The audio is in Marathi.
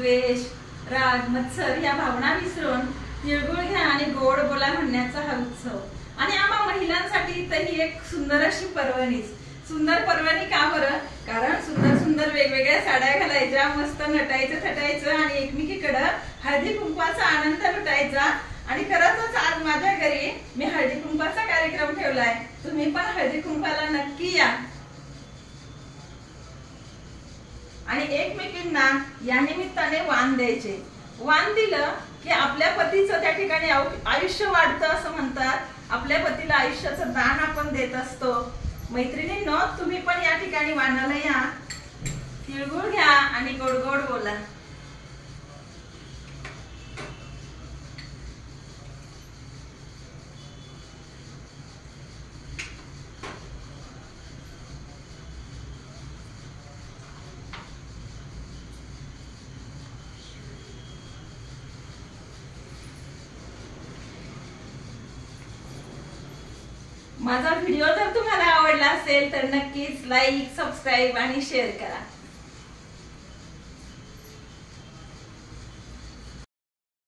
द्वेष, राग, मत्सर या भावना विसरून तिळगुळ घ्या आणि गोड बोला म्हणण्याचा हा उत्सव। आणि आम्हा महिलांसाठी तर ही एक सुंदर अशी पर्वणीच। सुंदर पर्वणी का बरं? कारण सुंदर सुंदर वेगवेगळ्या साड्या घालायच्या, मस्त नटायचं थटायचं आणि एकमेकीकडे हळदी कुंकवाचा आनंद लुटायचा। आणि खरंच आज माझ्या घरी मी हळदी कुंकवाचा कार्यक्रम ठेवलाय। तुम्ही पण हळदी कुंकवाला नक्की या आणि एकमेकींना या निमित्ताने वाण द्यायचे। वाण दिलं की आपल्या पतीचं त्या ठिकाणी आयुष्य वाढतं असं म्हणतात। आपल्या पतीला आयुष्याचं दान आपण देत असतो। मैत्रिणींनो, तुम्ही पण या ठिकाणी वाणाला या, तिळगुळ घ्या आणि गोड गोड बोला। माझा व्हिडिओ जर तुम्हाला आवडला असेल तर नक्कीच लाईक, सबस्क्राईब आणि शेअर करा।